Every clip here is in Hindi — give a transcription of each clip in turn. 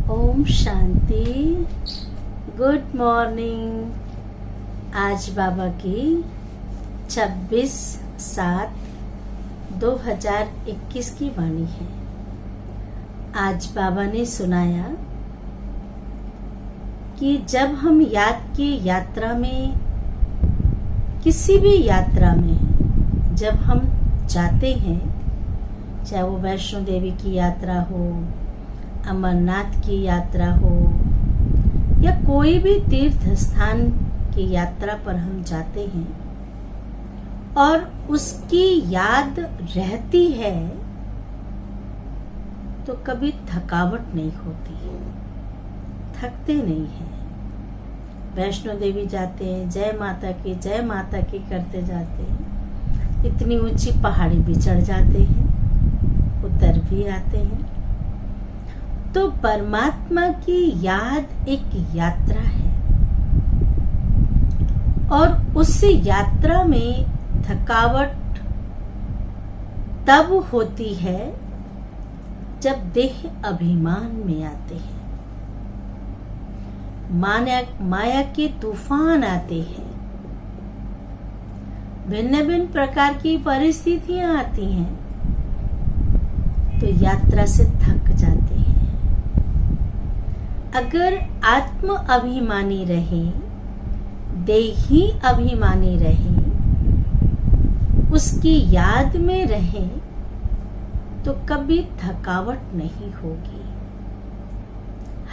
ओम शांति। Good morning. आज बाबा की 26/7/2021 की वाणी है। आज बाबा ने सुनाया कि जब हम याद की यात्रा में, किसी भी यात्रा में जब हम जाते हैं, चाहे वो वैष्णो देवी की यात्रा हो, अमरनाथ की यात्रा हो या कोई भी तीर्थ स्थान की यात्रा पर हम जाते हैं और उसकी याद रहती है तो कभी थकावट नहीं होती, थकते नहीं हैं। वैष्णो देवी जाते हैं, जय माता की करते जाते हैं, इतनी ऊंची पहाड़ी भी चढ़ जाते हैं, उतर भी आते हैं। तो परमात्मा की याद एक यात्रा है और उस यात्रा में थकावट तब होती है जब देह अभिमान में आते हैं, माया के तूफान आते हैं, भिन्न भिन्न प्रकार की परिस्थितियां आती हैं, तो यात्रा से थक जाते हैं। अगर आत्म अभिमानी रहे, देही अभिमानी रहे, उसकी याद में रहे तो कभी थकावट नहीं होगी,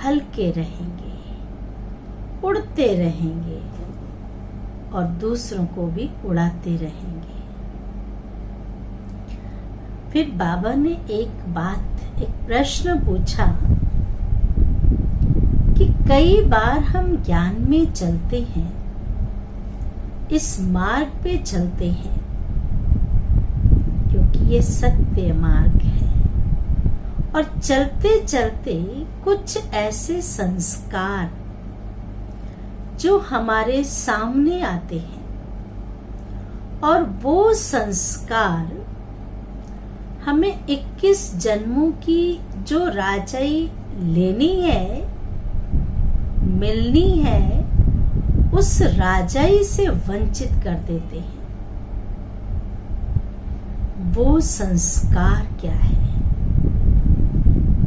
हल्के रहेंगे, उड़ते रहेंगे और दूसरों को भी उड़ाते रहेंगे। फिर बाबा ने एक प्रश्न पूछा कि कई बार हम ज्ञान में चलते हैं, इस मार्ग पे चलते हैं क्योंकि ये सत्य मार्ग है, और चलते चलते कुछ ऐसे संस्कार जो हमारे सामने आते हैं और वो संस्कार हमें 21 जन्मों की जो राजाई लेनी है, मिलनी है, उस राजाई से वंचित कर देते हैं। वो संस्कार क्या है?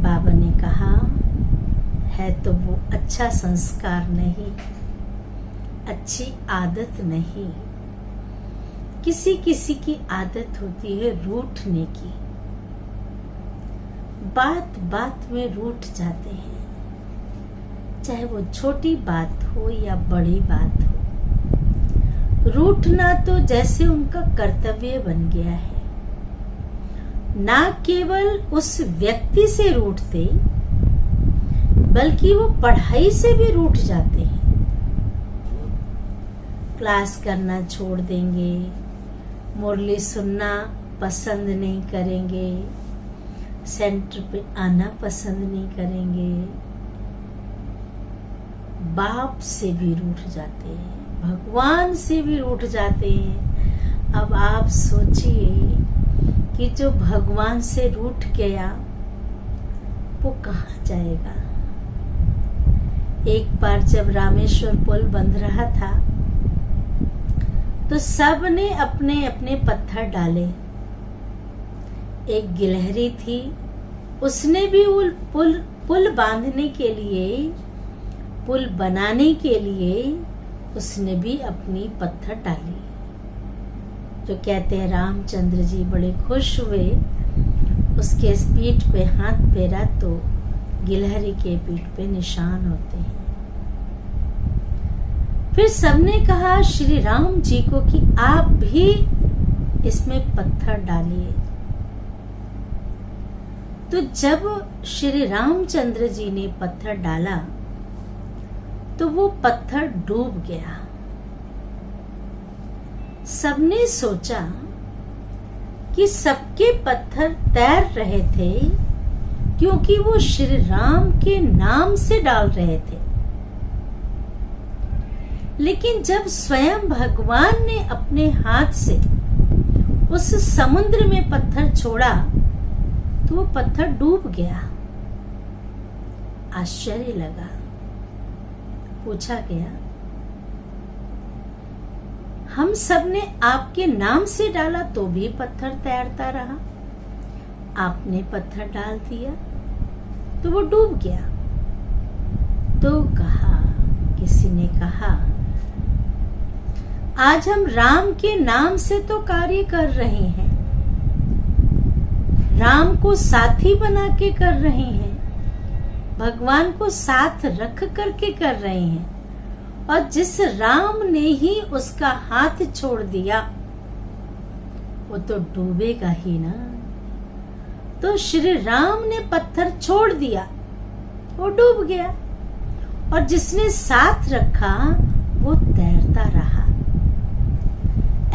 बाबा ने कहा है तो वो अच्छा संस्कार नहीं, अच्छी आदत नहीं। किसी किसी की आदत होती है रूठने की, बात बात में रूठ जाते हैं, चाहे वो छोटी बात हो या बड़ी बात हो। रूठना तो जैसे उनका कर्तव्य बन गया है। ना केवल उस व्यक्ति से रूठते, बल्कि वो पढ़ाई से भी रूठ जाते हैं। क्लास करना छोड़ देंगे, मुरली सुनना पसंद नहीं करेंगे, सेंटर पे आना पसंद नहीं करेंगे, बाप से भी रूठ जाते हैं, भगवान से भी रूठ जाते हैं। अब आप सोचिए कि जो भगवान से रूठ गया वो कहाँ जाएगा? एक बार जब रामेश्वर पुल बंद रहा था तो सब ने अपने अपने पत्थर डाले। एक गिलहरी थी, उसने भी पुल बांधने के लिए, पुल बनाने के लिए उसने भी अपनी पत्थर डाली। जो कहते हैं रामचंद्र जी बड़े खुश हुए, उसके पीठ पे हाथ फेरा तो गिलहरी के पीठ पे निशान होते हैं। फिर सबने कहा श्री राम जी को कि आप भी इसमें पत्थर डालिए। तो जब श्री रामचंद्र जी ने पत्थर डाला तो वो पत्थर डूब गया। सबने सोचा कि सबके पत्थर तैर रहे थे क्योंकि वो श्री राम के नाम से डाल रहे थे। लेकिन जब स्वयं भगवान ने अपने हाथ से उस समुद्र में पत्थर छोड़ा तो वो पत्थर डूब गया। आश्चर्य लगा। पूछा गया, हम सब ने आपके नाम से डाला तो भी पत्थर तैरता रहा, आपने पत्थर डाल दिया तो वो डूब गया। तो किसी ने कहा, आज हम राम के नाम से तो कार्य कर रहे हैं, राम को साथी बना के कर रहे हैं, भगवान को साथ रख करके कर रहे हैं, और जिस राम ने ही उसका हाथ छोड़ दिया वो तो डूबेगा ही ना। तो श्री राम ने पत्थर छोड़ दिया, वो डूब गया, और जिसने साथ रखा वो तैरता रहा।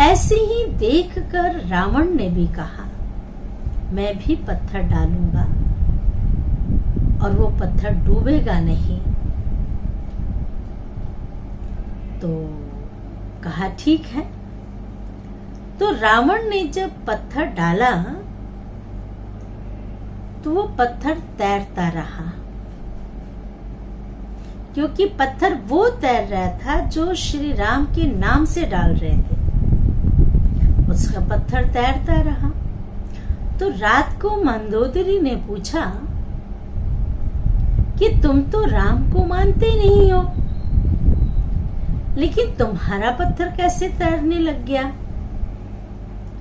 ऐसे ही देखकर रावण ने भी कहा, मैं भी पत्थर डालूंगा और वो पत्थर डूबेगा नहीं। तो कहा ठीक है। तो रावण ने जब पत्थर डाला तो वो पत्थर तैरता रहा, क्योंकि पत्थर वो तैर रहा था जो श्री राम के नाम से डाल रहे थे, उसका पत्थर तैरता रहा। तो रात को मंदोदरी ने पूछा कि तुम तो राम को मानते नहीं हो, लेकिन तुम्हारा पत्थर कैसे तैरने लग गया?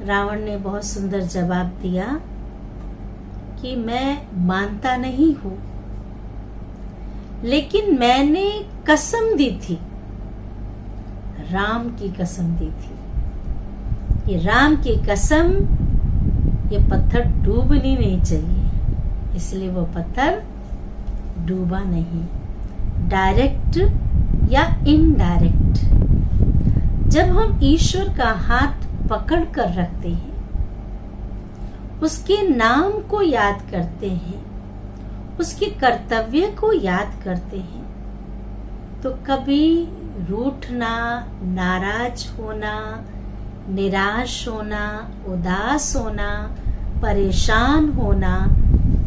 रावण ने बहुत सुंदर जवाब दिया कि मैं मानता नहीं हूं, लेकिन मैंने कसम दी थी, राम की कसम दी थी, ये राम की कसम, ये पत्थर डूबनी नहीं चाहिए, इसलिए वो पत्थर डूबा नहीं। डायरेक्ट या इनडायरेक्ट, जब हम ईश्वर का हाथ पकड़ कर रखते हैं, उसके नाम को याद करते हैं, उसके कर्तव्य को याद करते हैं, तो कभी रूठना, नाराज होना, निराश होना, उदास होना, परेशान होना,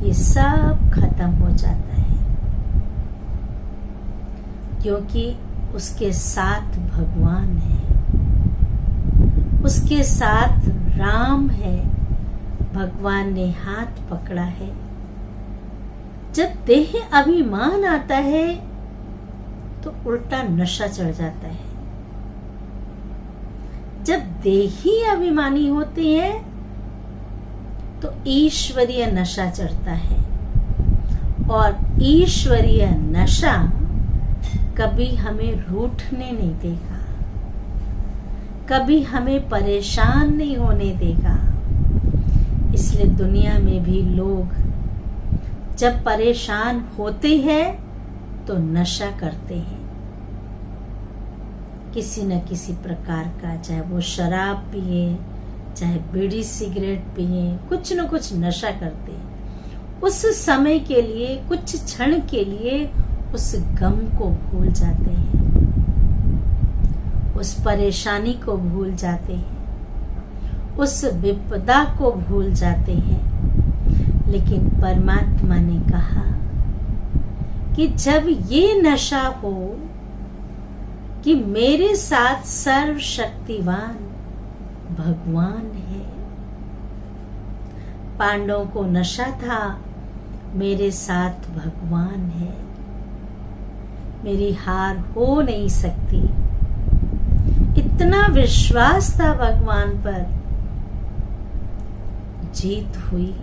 ये सब खत्म हो जाता है, क्योंकि उसके साथ भगवान है, उसके साथ राम है, भगवान ने हाथ पकड़ा है। जब देह अभिमान आता है तो उल्टा नशा चढ़ जाता है। जब देही अभिमानी होते हैं तो ईश्वरीय नशा चढ़ता है, और ईश्वरीय नशा कभी हमें रूठने नहीं देगा, कभी हमें परेशान नहीं होने देगा। इसलिए दुनिया में भी लोग जब परेशान होते हैं तो नशा करते हैं, किसी न किसी प्रकार का, चाहे वो शराब पिए, चाहे बीड़ी सिगरेट पिए, कुछ न कुछ नशा करते हैं। उस समय के लिए, कुछ क्षण के लिए उस गम को भूल जाते हैं, उस परेशानी को भूल जाते हैं, उस विपदा को भूल जाते हैं। लेकिन परमात्मा ने कहा कि जब ये नशा हो कि मेरे साथ सर्वशक्तिवान भगवान है, पांडवों को नशा था मेरे साथ भगवान है, मेरी हार हो नहीं सकती, इतना विश्वास था भगवान पर, जीत हुई।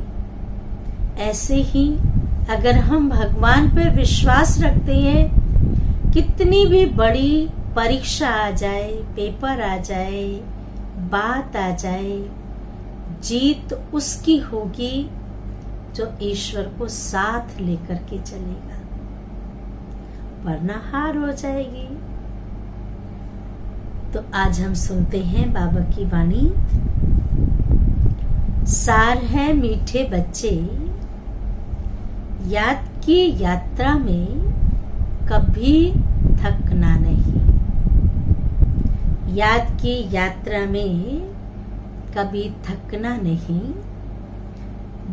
ऐसे ही अगर हम भगवान पर विश्वास रखते हैं, कितनी भी बड़ी परीक्षा आ जाए, पेपर आ जाए, बात आ जाए, जीत उसकी होगी जो ईश्वर को साथ लेकर के चलेगा, वरना हार हो जाएगी। तो आज हम सुनते हैं बाबा की वाणी। सार है मीठे बच्चे, याद की यात्रा में कभी थकना नहीं, याद की यात्रा में कभी थकना नहीं।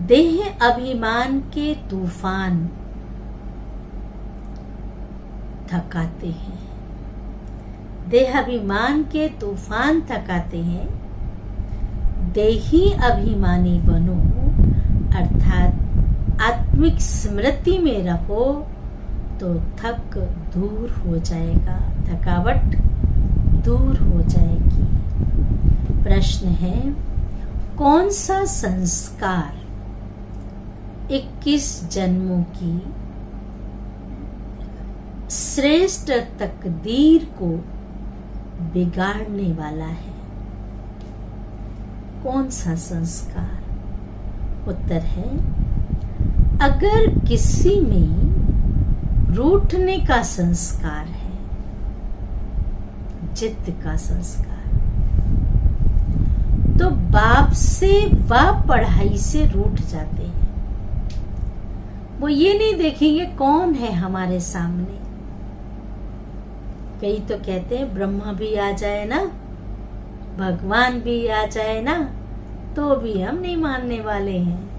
देह अभिमान के तूफान थकाते हैं, देहाभिमान के तूफान थकाते हैं। देही अभिमानी बनो अर्थात आत्मिक स्मृति में रहो तो थक दूर हो जाएगा, थकावट दूर हो जाएगी। प्रश्न है, कौन सा संस्कार 21 जन्मों की श्रेष्ठ तकदीर को बिगाड़ने वाला है? कौन सा संस्कार? उत्तर है, अगर किसी में रूठने का संस्कार है, जिद का संस्कार, तो बाप से व पढ़ाई से रूठ जाते हैं। वो ये नहीं देखेंगे कौन है हमारे सामने। कई तो कहते हैं ब्रह्मा भी आ जाए ना, भगवान भी आ जाए ना, तो भी हम नहीं मानने वाले हैं।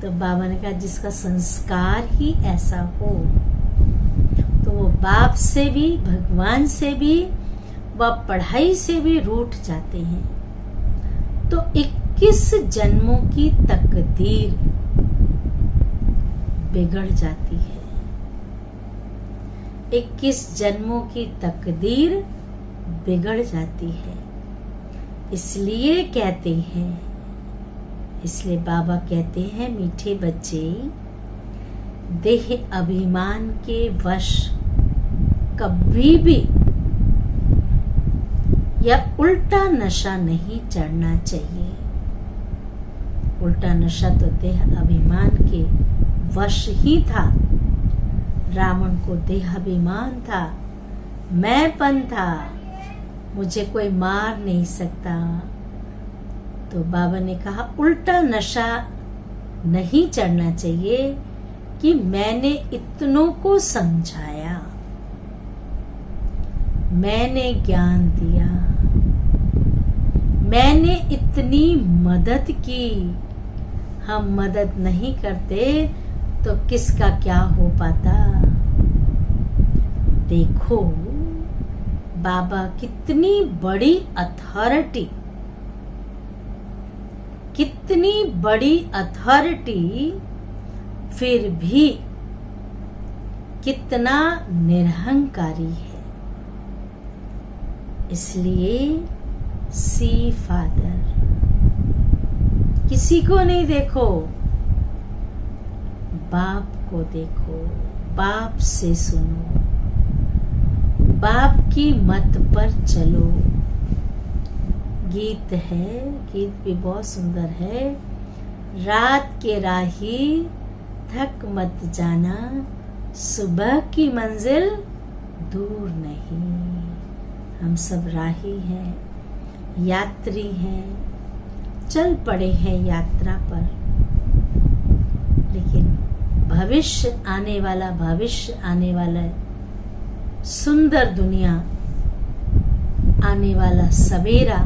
तो बाबा ने कहा जिसका संस्कार ही ऐसा हो तो वो बाप से भी, भगवान से भी व पढ़ाई से भी रूठ जाते हैं। तो 21 जन्मों की तकदीर बिगड़ जाती है। 21 जन्मों की तकदीर बिगड़ जाती है। इसलिए कहते हैं, इसलिए बाबा कहते हैं, मीठे बच्चे, देह अभिमान के वश कभी भी या उल्टा नशा नहीं चढ़ना चाहिए। उल्टा नशा तो देह अभिमान के वश ही था। रावण को देहाभिमान था, मैंपन था, मुझे कोई मार नहीं सकता। तो बाबा ने कहा उल्टा नशा नहीं चढ़ना चाहिए कि मैंने इतनों को समझाया, मैंने ज्ञान दिया, मैंने इतनी मदद की। हम मदद नहीं करते तो किसका क्या हो पाता। देखो बाबा कितनी बड़ी अथॉरिटी, कितनी बड़ी अथॉरिटी, फिर भी कितना निरहंकारी है। इसलिए सी फादर, किसी को नहीं देखो, बाप को देखो, बाप से सुनो, बाप की मत पर चलो। गीत है, गीत भी बहुत सुंदर है। रात के राही थक मत जाना, सुबह की मंजिल दूर नहीं। हम सब राही हैं, यात्री हैं, चल पड़े हैं यात्रा पर। लेकिन भविष्य आने वाला सुंदर दुनिया, आने वाला सवेरा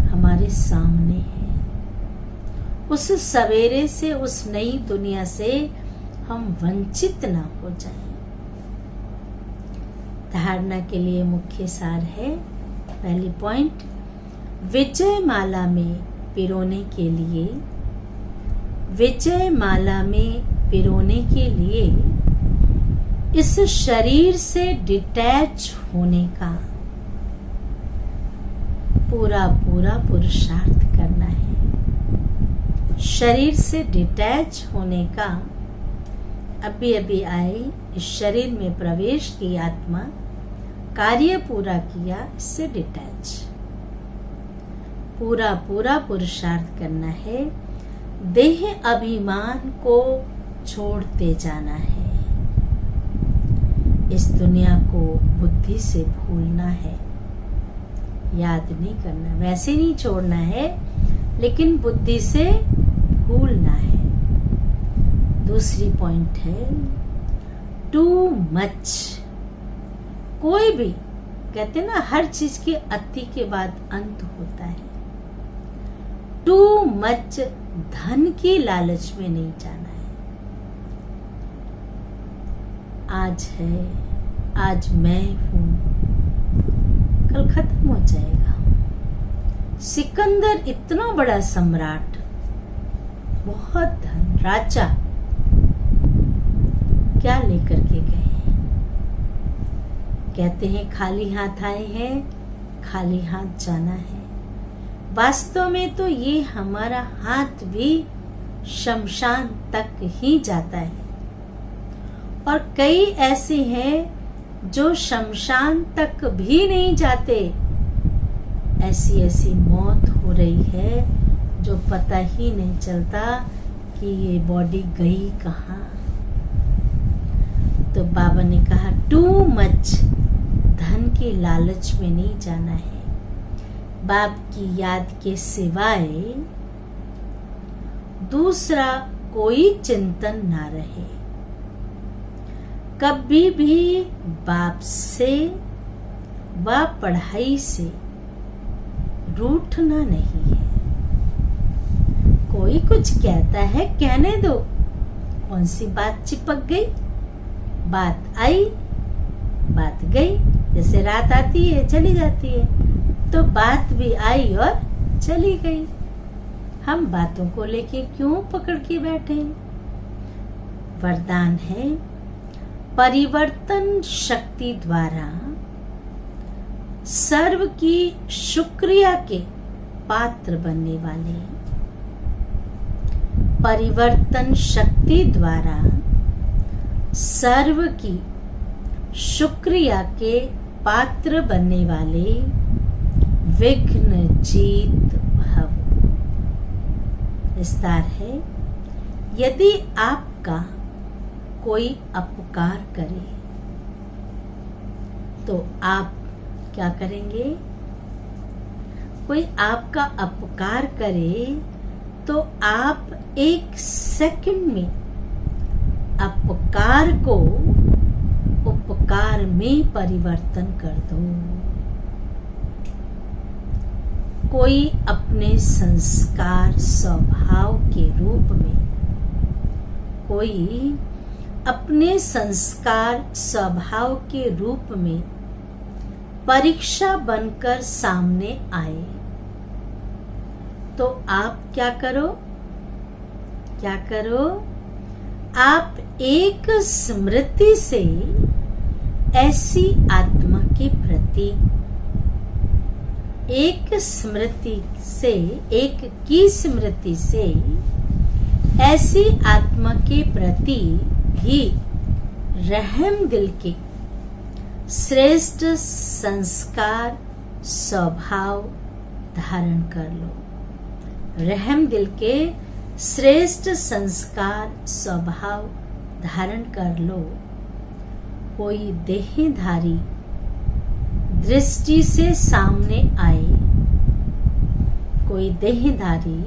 हमारे सामने है। उस सवेरे से, उस नई दुनिया से हम वंचित ना हो जाएं। धारणा के लिए मुख्य सार है, पहली पॉइंट, विजय माला में पिरोने के लिए, विजय माला में पिरोने के लिए इस शरीर से डिटैच होने का पूरा पुरुषार्थ करना है। शरीर से डिटैच होने का, अभी आए, इस शरीर में प्रवेश की आत्मा, कार्य पूरा किया, इससे डिटैच पूरा पुरुषार्थ करना है। देह अभिमान को छोड़ते जाना है। इस दुनिया को बुद्धि से भूलना है, याद नहीं करना। वैसे नहीं छोड़ना है, लेकिन बुद्धि से भूलना है। दूसरी पॉइंट है, टू मच। कोई भी कहते ना, हर चीज के अति के बाद अंत होता है। टू मच धन की लालच में नहीं जाना है। आज है, आज मैं हूं, कल खत्म हो जाएगा। सिकंदर इतना बड़ा सम्राट, बहुत धन, राजा, क्या लेकर के गए? कहते हैं खाली हाथ आए हैं, खाली हाथ जाना है। वास्तव में तो ये हमारा हाथ भी शमशान तक ही जाता है, और कई ऐसे हैं जो शमशान तक भी नहीं जाते। ऐसी ऐसी मौत हो रही है जो पता ही नहीं चलता कि ये बॉडी गई कहाँ। तो बाबा ने कहा टू मच धन के लालच में नहीं जाना है। बाप की याद के सिवाय दूसरा कोई चिंतन ना रहे। कभी भी बाप से व पढ़ाई से रूठना नहीं है। कोई कुछ कहता है, कहने दो, कौन सी बात चिपक गई, बात आई, बात गई। जैसे रात आती है चली जाती है, तो बात भी आई और चली गई। हम बातों को लेके क्यों पकड़ के बैठे? वरदान है परिवर्तन शक्ति द्वारा सर्व की शुक्रिया के पात्र बनने वाले, परिवर्तन शक्ति द्वारा सर्व की शुक्रिया के पात्र बनने वाले विघ्न जीत भव। विस्तार है, यदि आपका कोई अपकार करे तो आप क्या करेंगे? कोई आपका अपकार करे तो आप एक सेकंड में अपकार को उपकार में परिवर्तन कर दो। कोई अपने संस्कार स्वभाव के रूप में, कोई अपने संस्कार स्वभाव के रूप में परीक्षा बनकर सामने आए तो आप क्या करो? क्या करो? आप एक स्मृति से ऐसी आत्मा के प्रति, एक स्मृति से, एक की स्मृति से ऐसी आत्मा के प्रति भी रहम दिल के श्रेष्ठ संस्कार स्वभाव धारण कर लो। रहम दिल के श्रेष्ठ संस्कार स्वभाव धारण कर लो। कोई देहधारी दृष्टि से सामने आए, कोई देहधारी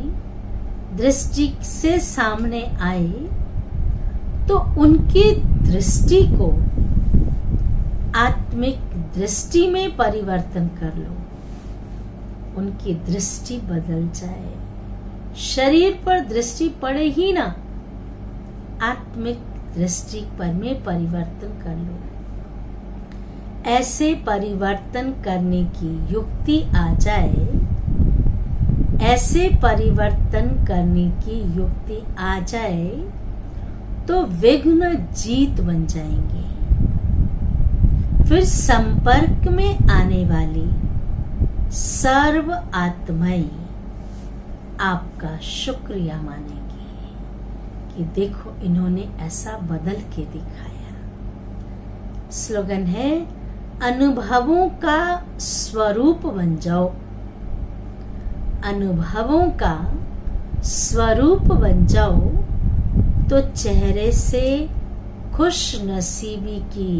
दृष्टि से सामने आए तो उनकी दृष्टि को आत्मिक दृष्टि में परिवर्तन कर लो। उनकी दृष्टि बदल जाए। शरीर पर दृष्टि पड़े ही ना, आत्मिक दृष्टि पर में परिवर्तन कर लो। ऐसे परिवर्तन करने की युक्ति आ जाए, ऐसे परिवर्तन करने की युक्ति आ जाए तो विघ्न जीत बन जाएंगे। फिर संपर्क में आने वाली सर्व आत्माएं आपका शुक्रिया मानेंगी कि देखो इन्होंने ऐसा बदल के दिखाया। स्लोगन है, अनुभवों का स्वरूप बन जाओ। अनुभवों का स्वरूप बन जाओ तो चेहरे से खुश नसीबी की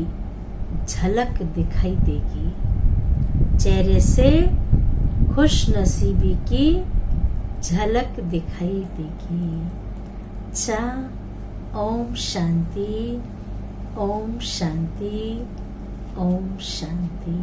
झलक दिखाई देगी। चेहरे से खुश नसीबी की झलक दिखाई देगी। चा ओम शांति, ओम शांति, ओम शांति।